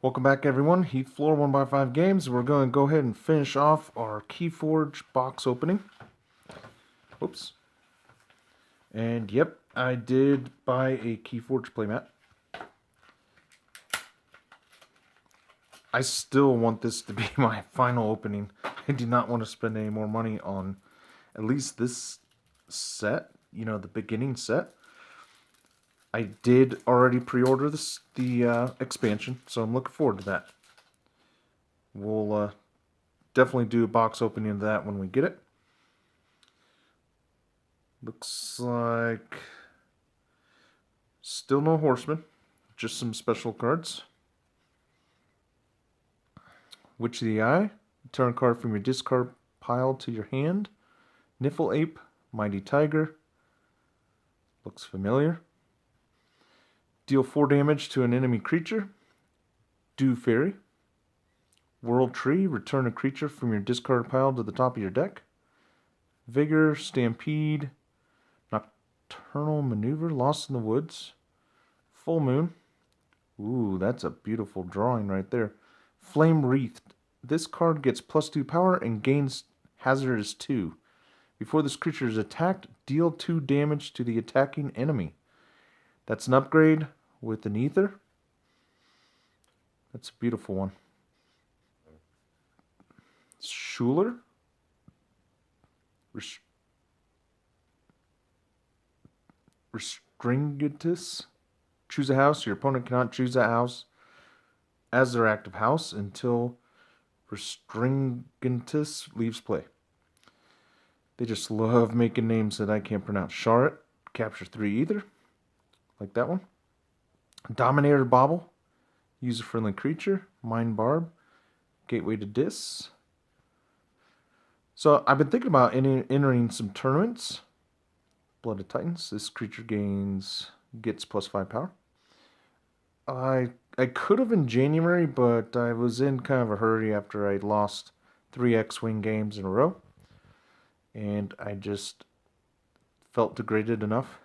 Welcome back, everyone. Heath Floor 1x5 Games. We're going to go ahead and finish off our Keyforge box opening. Oops. And yep, I did buy a Keyforge playmat. I still want this to be my final opening. I do not want to spend any more money on at least this set, the beginning set. I did already pre-order the expansion, so I'm looking forward to that. We'll definitely do a box opening of that when we get it. Looks like still no Horseman, just some special cards. Witch of the Eye, return a card from your discard pile to your hand. Niffle Ape, Mighty Tiger, looks familiar. Deal 4 damage to an enemy creature. Dew Fairy. World Tree, return a creature from your discard pile to the top of your deck. Vigor, Stampede, Nocturnal Maneuver, Lost in the Woods. Full Moon. Ooh, that's a beautiful drawing right there. Flame Wreathed. This card gets +2 power and gains Hazardous 2. Before this creature is attacked, deal 2 damage to the attacking enemy. That's an upgrade with an Ether. That's a beautiful one. Schuler. Restringitus. Choose a house. Your opponent cannot choose a house as their active house until Restringitus leaves play. They just love making names that I can't pronounce. Charlotte. Capture 3 Ether. Like that one. Dominator Bauble. User-friendly creature. Mind Barb. Gateway to Dis. So I've been thinking about entering some tournaments. Blood of Titans. This creature gets +5 power. I could have in January, but I was in kind of a hurry after I lost 3 X-Wing games in a row. And I just felt degraded enough.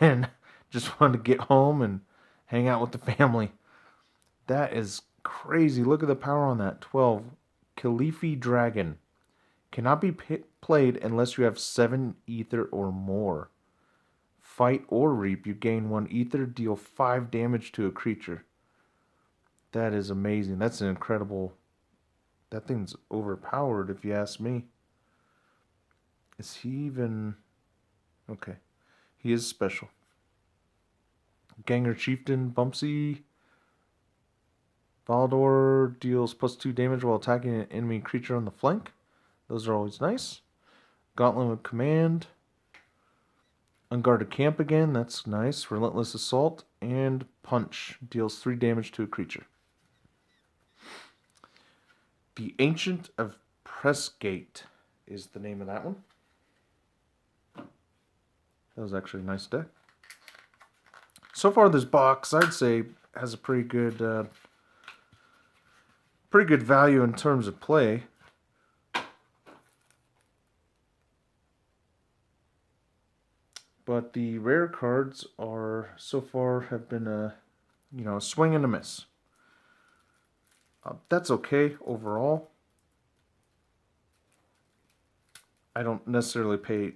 And just wanted to get home and hang out with the family. That is crazy. Look at the power on that. 12. Khalifi Dragon. Cannot be played unless you have 7 Ether or more. Fight or reap. You gain 1 Ether. Deal 5 damage to a creature. That is amazing. That's an incredible... That thing's overpowered if you ask me. Is he even... Okay. He is special. Ganger Chieftain, Bumpsy. Valdor deals +2 damage while attacking an enemy creature on the flank. Those are always nice. Gauntlet of Command. Unguarded Camp again. That's nice. Relentless Assault. And Punch. Deals 3 damage to a creature. The Ancient of Pressgate is the name of that one. That was actually a nice deck. So far, this box, I'd say, has a pretty good value in terms of play. But the rare cards are, so far, have been a swing and a miss. That's okay overall. I don't necessarily pay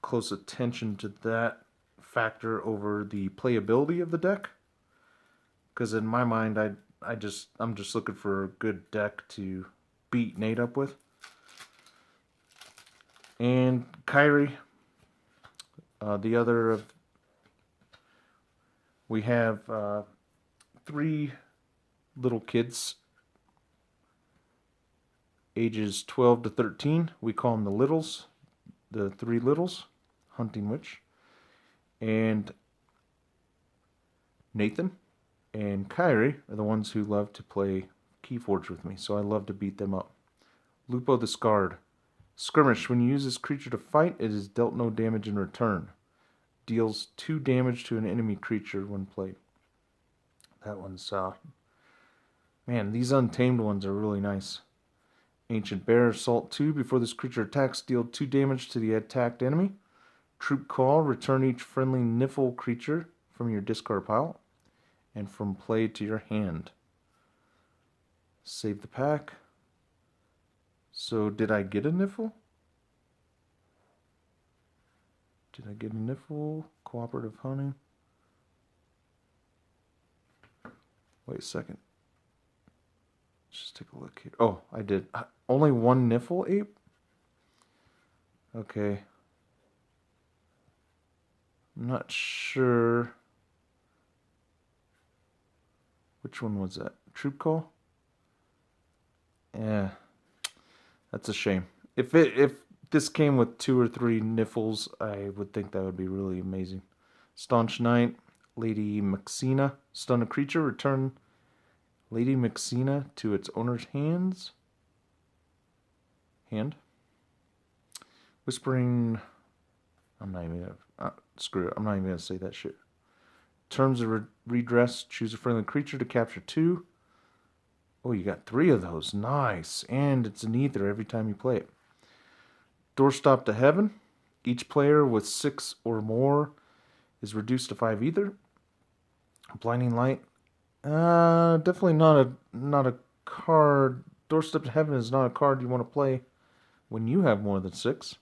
close attention to that factor over the playability of the deck, because in my mind, I'm just looking for a good deck to beat Nate up with. And Kyrie. The other of... We have 3 little kids, ages 12 to 13. We call them the Littles, the 3 Littles, Hunting Witch. And Nathan and Kyrie are the ones who love to play Keyforge with me, so I love to beat them up. Lupo the Scarred. Skirmish. When you use this creature to fight, it is dealt no damage in return. Deals 2 damage to an enemy creature when played. That one's... Man, these untamed ones are really nice. Ancient Bear. Assault 2. Before this creature attacks, deal 2 damage to the attacked enemy. Troop Call. Return each friendly Niffle creature from your discard pile and from play to your hand. Save the pack. So did I get a Niffle? Did I get a Niffle? Cooperative hunting. Wait a second. Let's just take a look here. Oh, I did. Only one Niffle ape? Okay. I'm not sure. Which one was that? Troop Call? Yeah. That's a shame. If this came with 2 or 3 Niffles, I would think that would be really amazing. Staunch Knight, Lady Maxina. Stun a creature, return Lady Maxina to its owner's hand. Whispering... I'm not even gonna... screw it. I'm not even gonna say that shit. Terms of redress. Choose a friendly creature to capture 2. Oh, you got 3 of those. Nice. And it's an ether every time you play it. Doorstop to Heaven. Each player with 6 or more is reduced to 5 ether. Blinding Light. Definitely not a card. Doorstep to Heaven is not a card you want to play when you have more than 6.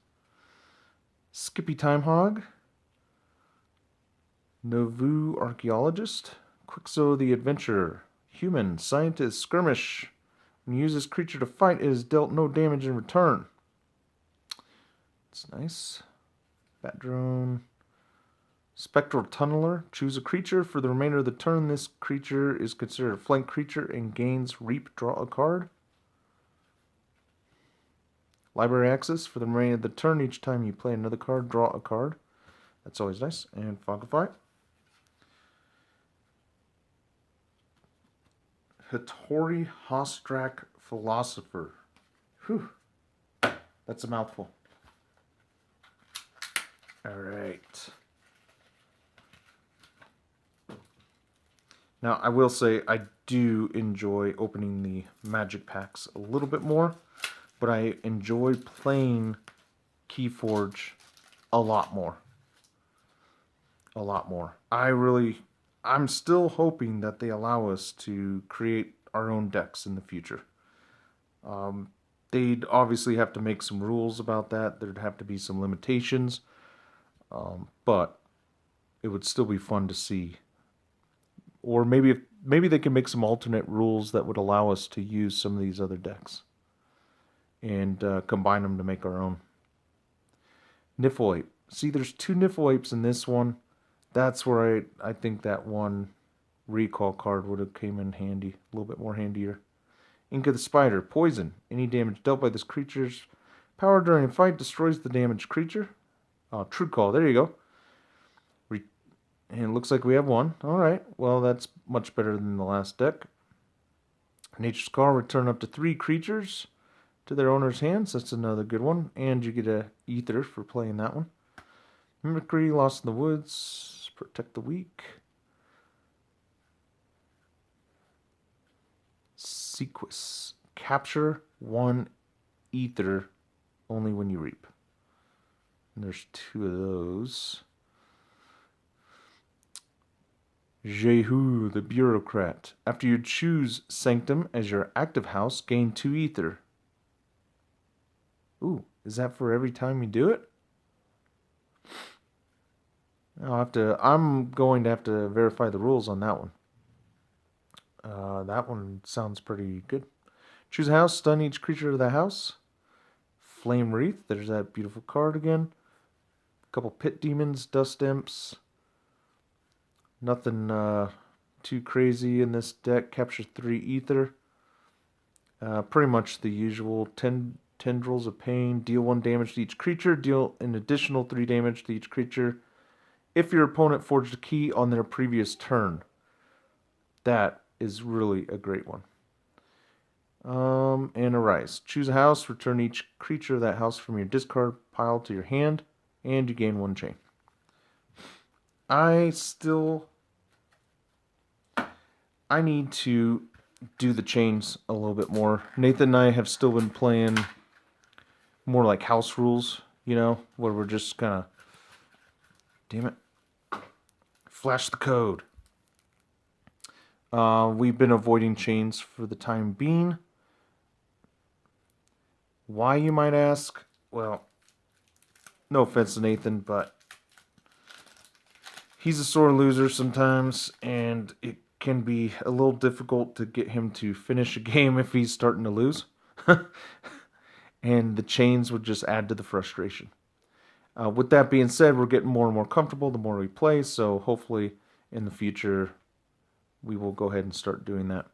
Skippy Timehog. Novu Archaeologist. Quixo the Adventurer. Human Scientist Skirmish. When you use this creature to fight, it is dealt no damage in return. It's nice. Bat Drone. Spectral Tunneler. Choose a creature. For the remainder of the turn, this creature is considered a flank creature and gains Reap. Draw a card. Library Access. For the remainder of the turn, each time you play another card, draw a card. That's always nice. And Fogify. Hattori Hostrak Philosopher. Whew. That's a mouthful. Alright. Now, I will say I do enjoy opening the Magic packs a little bit more, but I enjoy playing Keyforge a lot more. A lot more. I'm still hoping that they allow us to create our own decks in the future. They'd obviously have to make some rules about that. There'd have to be some limitations. But it would still be fun to see. Or maybe they can make some alternate rules that would allow us to use some of these other decks. And combine them to make our own. Niffle Ape. See, there's 2 Niffle Apes in this one. That's where I think that one recall card would have came in handy. A little bit more handier. Ink of the Spider. Poison. Any damage dealt by this creature's power during a fight destroys the damaged creature. True Call. There you go. And it looks like we have 1. Alright. Well, that's much better than the last deck. Nature's Call. Return up to 3 creatures to their owner's hands. That's another good one. And you get a ether for playing that one. Mimicry. Lost in the Woods. Protect the Weak. Sequus. Capture 1 ether only when you reap. And there's 2 of those. Jehu, the Bureaucrat. After you choose Sanctum as your active house, gain 2 ether. Ooh, is that for every time you do it? I'm going to have to verify the rules on that one. That one sounds pretty good. Choose a house, stun each creature of the house. Flame Wreath, there's that beautiful card again. A couple Pit Demons, Dust Imps. Nothing too crazy in this deck. Capture 3 ether. Pretty much the usual. Tendrils of Pain. Deal 1 damage to each creature. Deal an additional 3 damage to each creature if your opponent forged a key on their previous turn. That is really a great one. And Arise. Choose a house. Return each creature of that house from your discard pile to your hand. And you gain 1 chain. I need to do the chains a little bit more. Nathan and I have still been playing more like house rules, you know, where we're just kind of... Damn it. Flash the code. We've been avoiding chains for the time being. Why, you might ask? Well, no offense to Nathan, but he's a sore loser sometimes, and it can be a little difficult to get him to finish a game if he's starting to lose. And the chains would just add to the frustration. With that being said, we're getting more and more comfortable the more we play, so hopefully in the future we will go ahead and start doing that.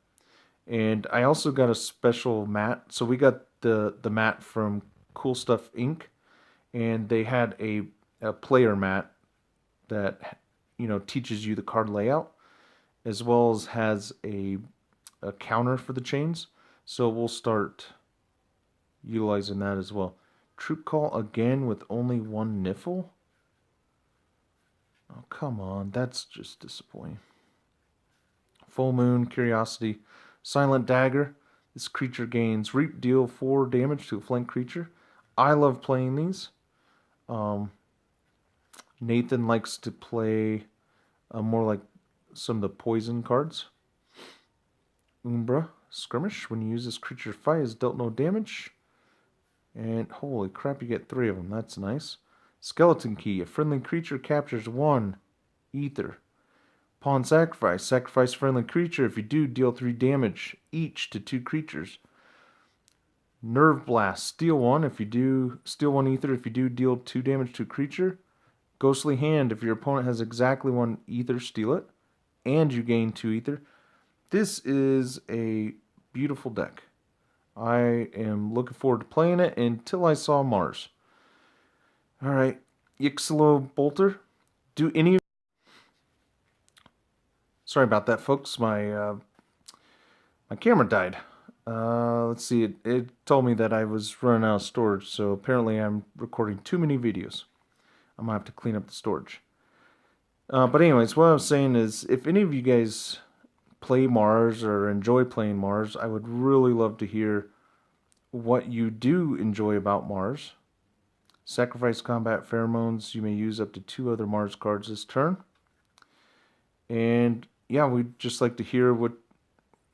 And I also got a special mat. So we got the mat from Cool Stuff Inc. And they had a player mat that, teaches you the card layout, as well as has a counter for the chains. So we'll start utilizing that as well. Troop call again with only one Niffle? Oh, come on. That's just disappointing. Full Moon, Curiosity, Silent Dagger. This creature gains Reap, deal 4 damage to a flank creature. I love playing these. Nathan likes to play more like some of the poison cards. Umbra, Skirmish. When you use this creature to fight, is dealt no damage. And holy crap, you get 3 of them. That's nice. Skeleton Key. A friendly creature captures 1 ether. Pawn sacrifice. Sacrifice friendly creature. If you do, deal 3 damage each to 2 creatures. Nerve Blast. Steal 1. If you do, steal 1 ether. If you do, deal 2 damage to a creature. Ghostly Hand. If your opponent has exactly 1 ether, steal it. And you gain 2 ether. This is a beautiful deck. I am looking forward to playing it until I saw Mars. Alright. Ixalo Bolter. Do any of... Sorry about that, folks. My camera died. Let's see. It told me that I was running out of storage, so apparently I'm recording too many videos. I'm going to have to clean up the storage. But anyways, what I was saying is, if any of you guys play Mars or enjoy playing Mars, I would really love to hear what you do enjoy about Mars. Sacrifice Combat Pheromones. You may use up to 2 other Mars cards this turn. And yeah, we'd just like to hear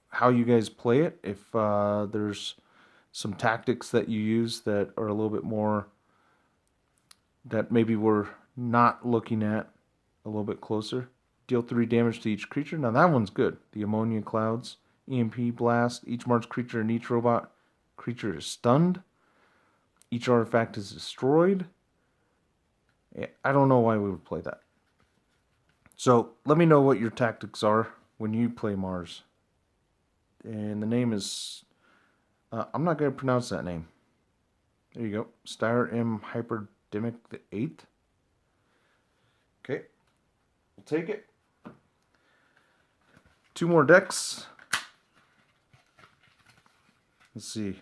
how you guys play it. If there's some tactics that you use that are a little bit more, that maybe we're not looking at a little bit closer. Deal 3 damage to each creature. Now that one's good. The Ammonia Clouds. EMP Blast. Each Mars creature and each robot creature is stunned. Each artifact is destroyed. I don't know why we would play that. So let me know what your tactics are when you play Mars. And the name is... I'm not going to pronounce that name. There you go. Styr M. Hyperdemic the 8th. Okay. We'll take it. 2 more decks. Let's see.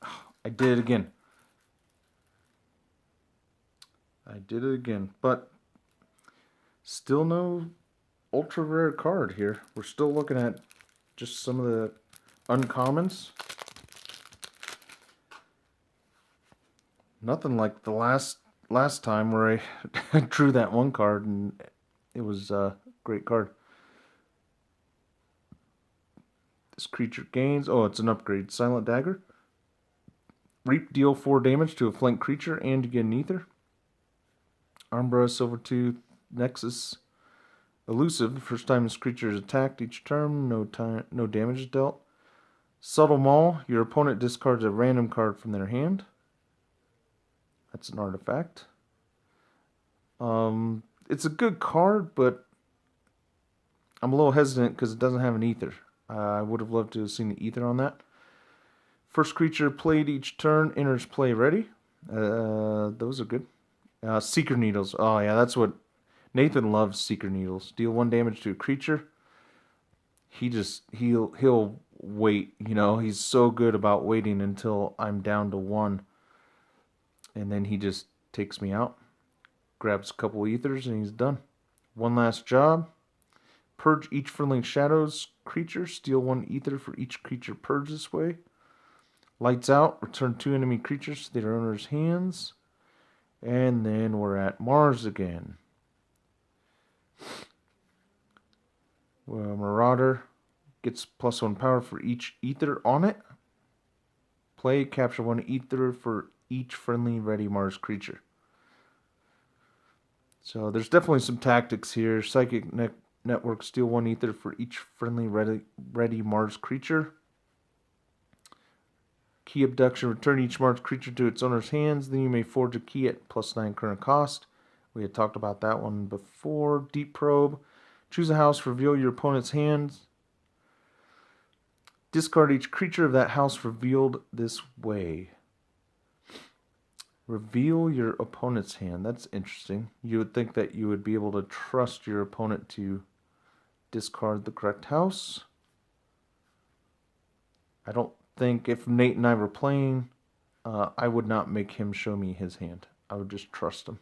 Oh, I did it again. But still no ultra rare card here. We're still looking at just some of the uncommons. Nothing like the last time where I drew that one card and it was a great card. This creature gains... Oh, it's an upgrade. Silent Dagger. Reap, deal 4 damage to a flank creature and you get an ether. Armbra, Silvertooth, Nexus. Elusive. First time this creature is attacked each turn, no damage is dealt. Subtle Maul. Your opponent discards a random card from their hand. That's an artifact. It's a good card, but I'm a little hesitant because it doesn't have an ether. I would have loved to have seen the ether on that. First creature played each turn enters play ready. Those are good. Seeker Needles. Oh yeah, that's what Nathan loves. Seeker Needles. Deal 1 damage to a creature. He'll wait. He's so good about waiting until I'm down to 1, and then he just takes me out. Grabs a couple ethers and he's done. One last job. Purge each friendly shadows creature. Steal 1 ether for each creature purged this way. Lights out. Return 2 enemy creatures to their owner's hands. And then we're at Mars again. Marauder gets +1 power for each ether on it. Play, capture 1 ether for each friendly ready Mars creature. So there's definitely some tactics here. Psychic Network, steal 1 ether for each friendly ready Mars creature. Key Abduction, return each Mars creature to its owner's hands. Then you may forge a key at +9 current cost. We had talked about that one before. Deep Probe, choose a house, reveal your opponent's hands. Discard each creature of that house revealed this way. Reveal your opponent's hand. That's interesting. You would think that you would be able to trust your opponent to discard the correct house. I don't think if Nate and I were playing, I would not make him show me his hand. I would just trust him.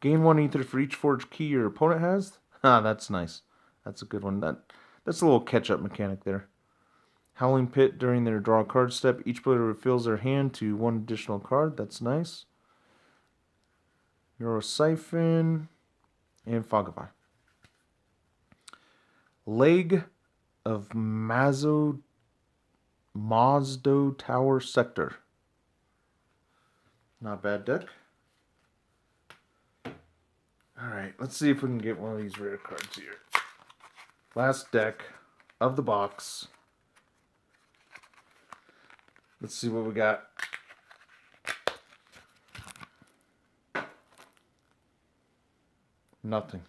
Gain 1 ether for each forged key your opponent has. That's nice. That's a good one. That's a little catch-up mechanic there. Howling Pit, during their draw card step, each player refills their hand to 1 additional card. That's nice. Eurosiphon and Fogify. Leg of Mazdo Tower Sector. Not bad deck. Alright, let's see if we can get one of these rare cards here. Last deck of the box. Let's see what we got. Nothing.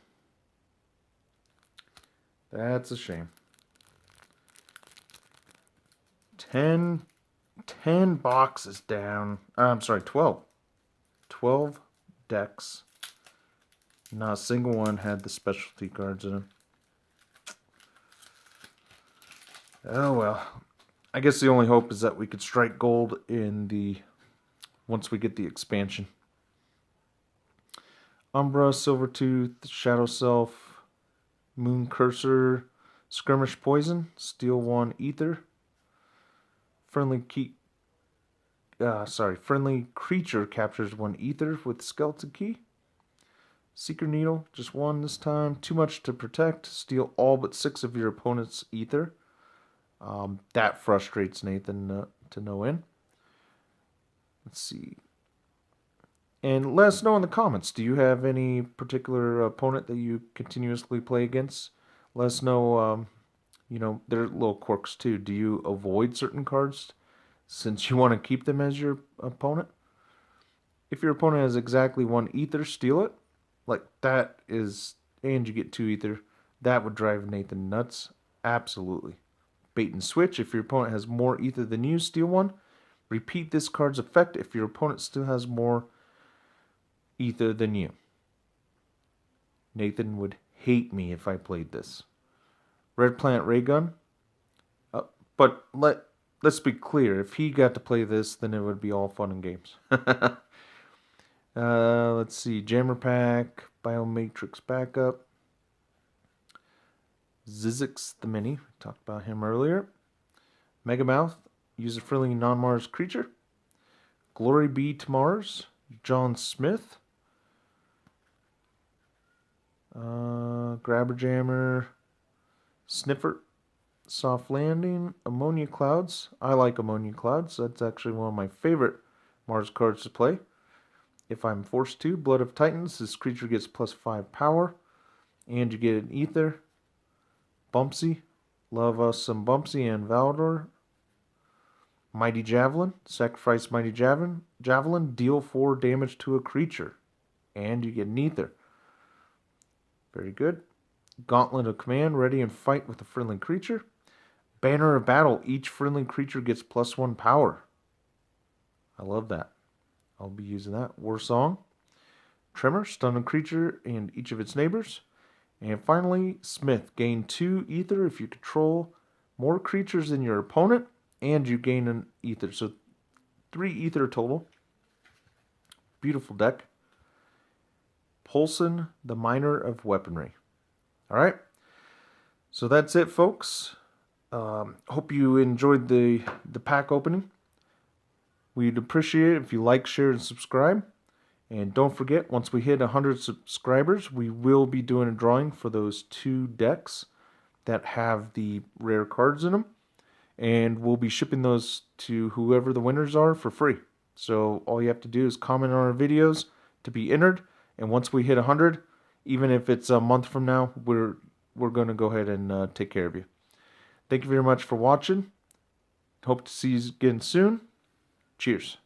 That's a shame. 10 boxes down. I'm sorry, 12. 12 decks. Not a single one had the specialty cards in them. Oh well. I guess the only hope is that we could strike gold once we get the expansion. Umbra, Silvertooth, Shadow Self, Moon Cursor, Skirmish Poison, steal 1 ether. Friendly creature captures 1 ether with Skeleton Key. Seeker Needle, just 1 this time. Too much to protect. Steal all but 6 of your opponent's ether. That frustrates Nathan to no end. Let's see. And let us know in the comments. Do you have any particular opponent that you continuously play against? Let us know. There are little quirks too. Do you avoid certain cards since you want to keep them as your opponent? If your opponent has exactly 1 ether, steal it. Like that is, and you get 2 ether. That would drive Nathan nuts. Absolutely. Bait and switch. If your opponent has more ether than you, steal 1. Repeat this card's effect if your opponent still has more ether than you. Nathan would hate me if I played this. Red Planet Ray Gun. But let's be clear. If he got to play this, then it would be all fun and games. Let's see. Jammer Pack. Biomatrix Backup. Zizix the Mini. We talked about him earlier. Megamouth. User-friendly non-Mars creature. Glory Be to Mars. John Smith. Grabber Jammer. Sniffer. Soft Landing. Ammonia Clouds. I like Ammonia Clouds. That's actually one of my favorite Mars cards to play. If I'm forced to. Blood of Titans. This creature gets +5 power. And you get an ether. Bumpsy. Love us some Bumpsy and Valdor. Mighty Javelin. Sacrifice Mighty Javelin. Deal 4 damage to a creature. And you get an ether. Very good. Gauntlet of Command. Ready and fight with a friendly creature. Banner of Battle. Each friendly creature gets +1 power. I love that. I'll be using that. War Song. Tremor. Stun a creature and each of its neighbors. And finally, Smith. Gain 2 ether if you control more creatures than your opponent. And you gain an ether. So 3 ether total. Beautiful deck. Polson, the Miner of Weaponry. Alright. So that's it, folks. Hope you enjoyed the pack opening. We'd appreciate it if you like, share, and subscribe. And don't forget, once we hit 100 subscribers, we will be doing a drawing for those 2 decks. that have the rare cards in them. And we'll be shipping those to whoever the winners are for free. So all you have to do is comment on our videos to be entered. And once we hit 100, even if it's a month from now, we're going to go ahead and take care of you. Thank you very much for watching. Hope to see you again soon. Cheers.